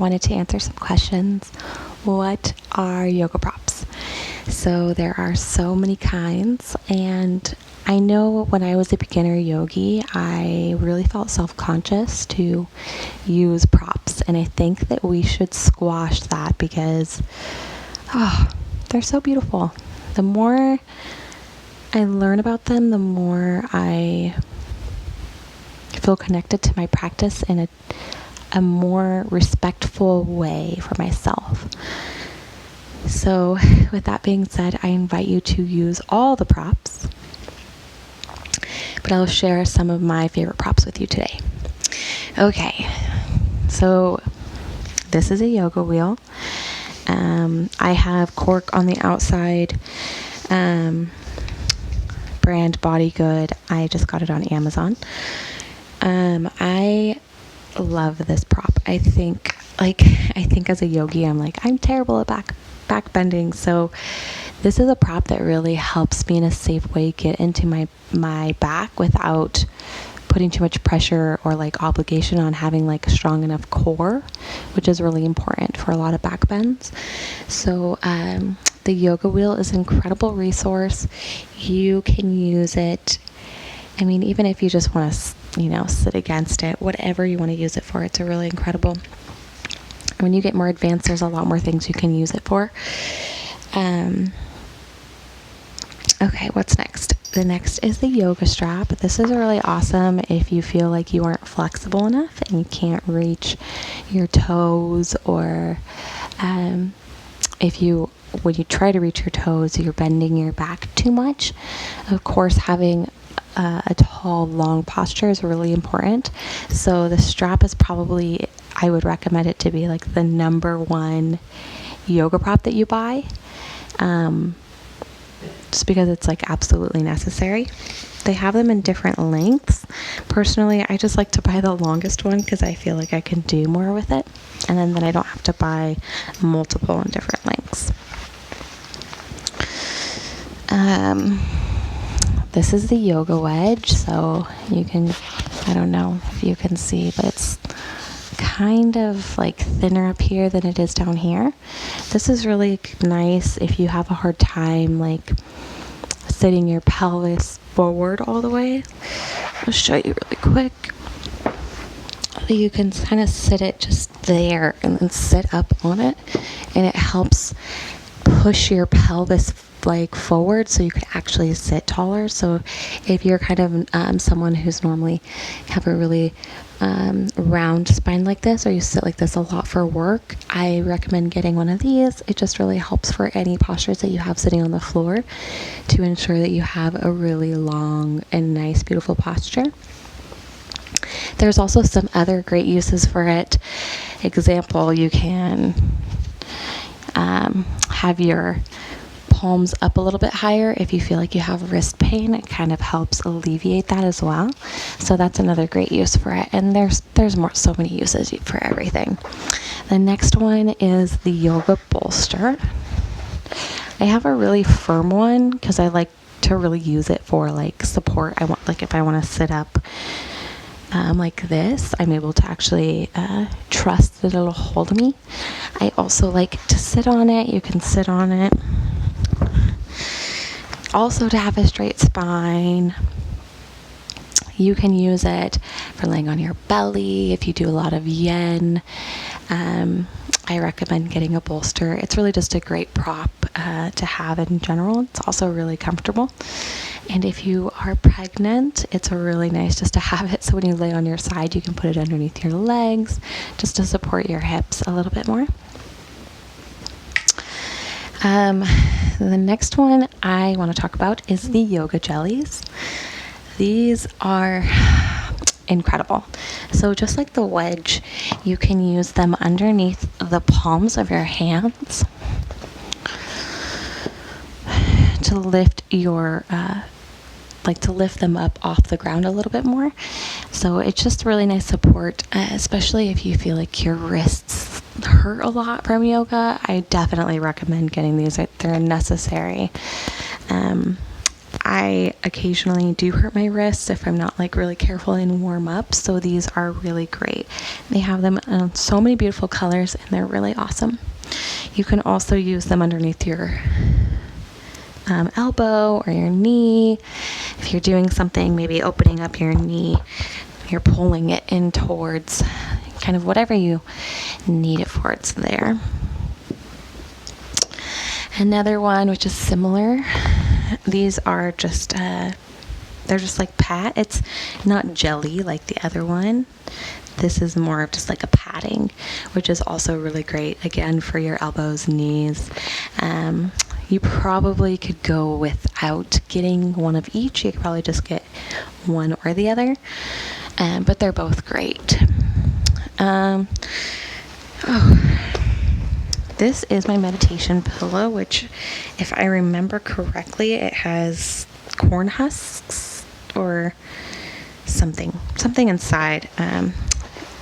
wanted to answer some questions. What are yoga props? So there are so many kinds, and I know when I was a beginner yogi, I really felt self-conscious to use props, and I think that we should squash that because they're so beautiful. The more I learn about them, the more I feel connected to my practice in a more respectful way for myself. So with that being said, I invite you to use all the props, but I'll share some of my favorite props with you today. Okay, so this is a yoga wheel. I have cork on the outside, brand Body Good. I just got it on Amazon. I love this prop. I think as a yogi, I'm terrible at back bending. So this is a prop that really helps me in a safe way get into my back without putting too much pressure or obligation on having a strong enough core, which is really important for a lot of back bends. So the yoga wheel is an incredible resource. You can use it. I mean, even if you just want to, sit against it, whatever you want to use it for, it's a really incredible. When you get more advanced, there's a lot more things you can use it for. Okay, what's next? The next is the yoga strap. This is really awesome if you feel like you aren't flexible enough and you can't reach your toes, or when you try to reach your toes, you're bending your back too much. Of course, having a tall, long posture is really important. So the strap is probably, I would recommend it to be the number one yoga prop that you buy. Just because it's absolutely necessary. They have them in different lengths. Personally, I just like to buy the longest one because I feel like I can do more with it. And then I don't have to buy multiple in different lengths. This is the yoga wedge. So you can, I don't know if you can see, but it's kind of thinner up here than it is down here. This is really nice if you have a hard time sitting your pelvis forward all the way. I'll show you really quick. You can kind of sit it just there and then sit up on it, and it helps push your pelvis forward so you could actually sit taller. So if you're kind of someone who's normally have a really round spine like this, or you sit like this a lot for work, I recommend getting one of these. It just really helps for any postures that you have sitting on the floor to ensure that you have a really long and nice, beautiful posture. There's also some other great uses for it. Example, you can have your palms up a little bit higher if you feel like you have wrist pain. It kind of helps alleviate that as well. So that's another great use for it. And there's so many uses for everything. The next one is the yoga bolster. I have a really firm one because I like to really use it for support. I want if I want to sit up like this, I'm able to actually trust that it'll hold me. I also like to sit on it. You can sit on it. Also, to have a straight spine. You can use it for laying on your belly if you do a lot of yen. I recommend getting a bolster. It's really just a great prop to have in general. It's also really comfortable. And if you are pregnant, it's really nice just to have it so when you lay on your side, you can put it underneath your legs just to support your hips a little bit more. The next one I want to talk about is the yoga jellies. These are incredible. So just like the wedge, you can use them underneath the palms of your hands to lift your to lift them up off the ground a little bit more. So it's just really nice support, especially if you feel like your wrists hurt a lot from yoga. I definitely recommend getting these. They're necessary. I occasionally do hurt my wrists if I'm not like really careful in warm up, so these are really great. They have them in so many beautiful colors and they're really awesome. You can also use them underneath your elbow or your knee. If you're doing something, maybe opening up your knee, you're pulling it in towards kind of whatever you need it for, it's there. Another one which is similar, these are just they're just like it's not jelly like the other one. This is more of just like a padding, which is also really great, again, for your elbows, knees. You probably could go without getting one of each. You could probably just get one or the other, but they're both great. This is my meditation pillow, which, if I remember correctly, it has corn husks or something inside.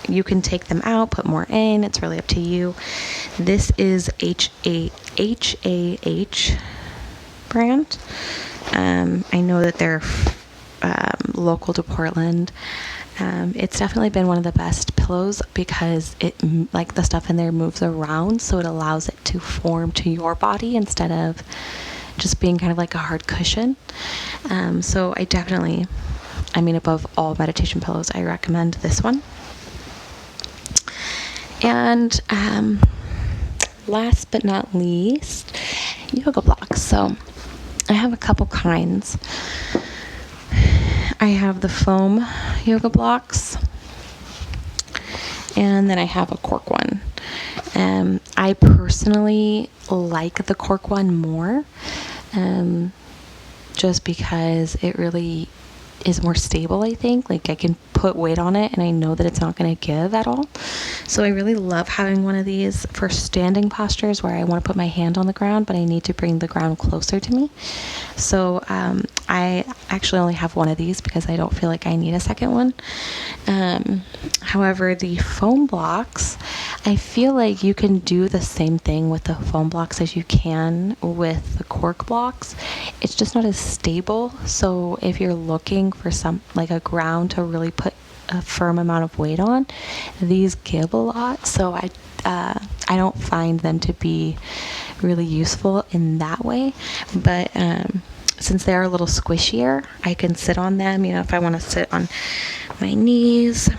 You can take them out, put more in. It's really up to you. This is HAH brand. I know that they're local to Portland. It's definitely been one of the best pillows because it, like, the stuff in there moves around, so it allows it to form to your body instead of just being kind of like a hard cushion. So I definitely, above all meditation pillows, I recommend this one. And last but not least, yoga blocks. So I have a couple kinds. I have the foam yoga blocks, and then I have a cork one. I personally like the cork one more, just because it really is more stable, I think. Like, I can put weight on it and I know that it's not going to give at all. So I really love having one of these for standing postures where I want to put my hand on the ground, but I need to bring the ground closer to me. So I actually only have one of these because I don't feel like I need a second one. However, the foam blocks, I feel like you can do the same thing with the foam blocks as you can with the cork blocks. It's just not as stable. So if you're looking for a ground to really put a firm amount of weight on, these give a lot. So I don't find them to be really useful in that way. But since they are a little squishier, I can sit on them. If I want to sit on my knees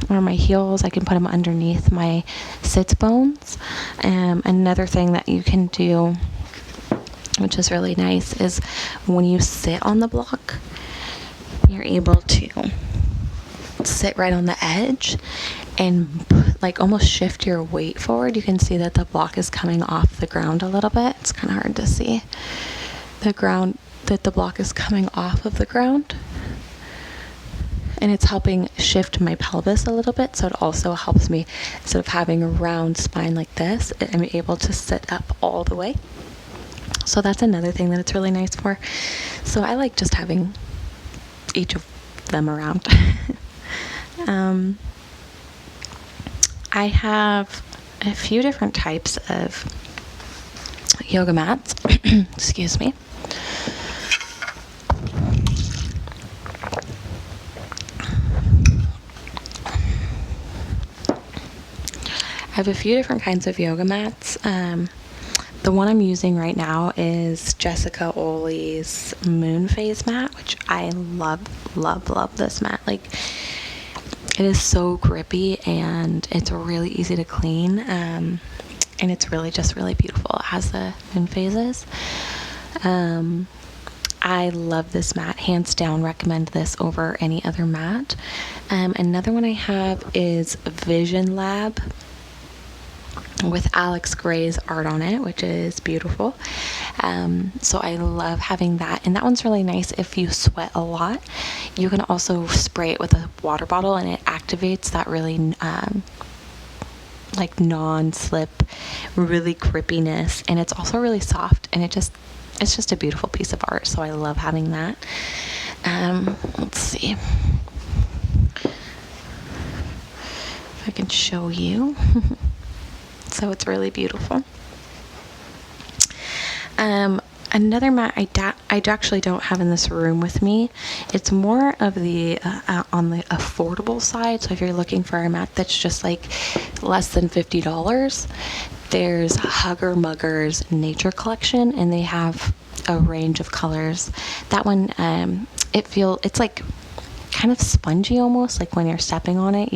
or my heels, I can put them underneath my sit bones. Another thing that you can do, which is really nice, is when you sit on the block, you're able to sit right on the edge and almost shift your weight forward. You can see that the block is coming off the ground a little bit. It's kind of hard to see that the block is coming off of the ground, and it's helping shift my pelvis a little bit. So it also helps me, instead of having a round spine like this, I'm able to sit up all the way. So that's another thing that it's really nice for. So I like just having each of them around. I have a few different types of yoga mats. Excuse me. I have a few different kinds of yoga mats. The one I'm using right now is Jessica Oli's Moon Phase mat, which I love, love, love this mat. It is so grippy and it's really easy to clean. And it's really just really beautiful. It has the moon phases. I love this mat, hands down. Recommend this over any other mat. Another one I have is Vision Lab with Alex Gray's art on it, which is beautiful. So I love having that, and that one's really nice if you sweat a lot. You can also spray it with a water bottle and it activates that really non-slip, really grippiness, and it's also really soft, and it's just a beautiful piece of art. So I love having that. Let's see if I can show you. So it's really beautiful. another mat I actually don't have in this room with me. It's more of the on the affordable side. So if you're looking for a mat that's just like less than $50, there's Hugger Mugger's Nature Collection, and they have a range of colors. That one, it's like kind of spongy almost, like when you're stepping on it,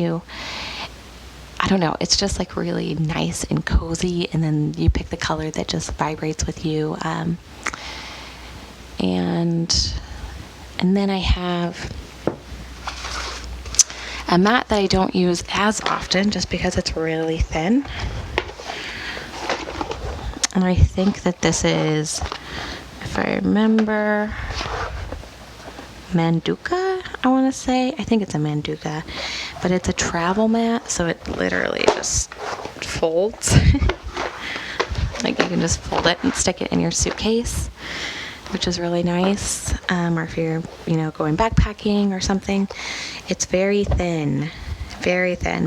I don't know, it's just like really nice and cozy, and then you pick the color that just vibrates with you. And then I have a mat that I don't use as often just because it's really thin. And I think that this is, if I remember, Manduka, I want to say. I think it's a Manduka, but it's a travel mat, so it literally just folds. Like you can just fold it and stick it in your suitcase, which is really nice. Or if you're, going backpacking or something. It's very thin,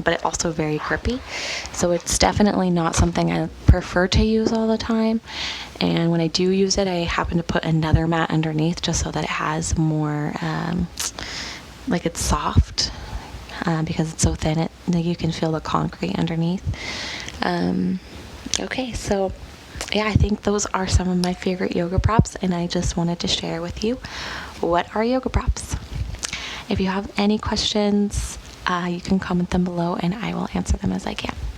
but also very grippy. So it's definitely not something I prefer to use all the time. And when I do use it, I happen to put another mat underneath just so that it has more, like it's soft, because it's so thin, you can feel the concrete underneath. Okay, so yeah, I think those are some of my favorite yoga props, and I just wanted to share with you what are yoga props. If you have any questions, you can comment them below and I will answer them as I can.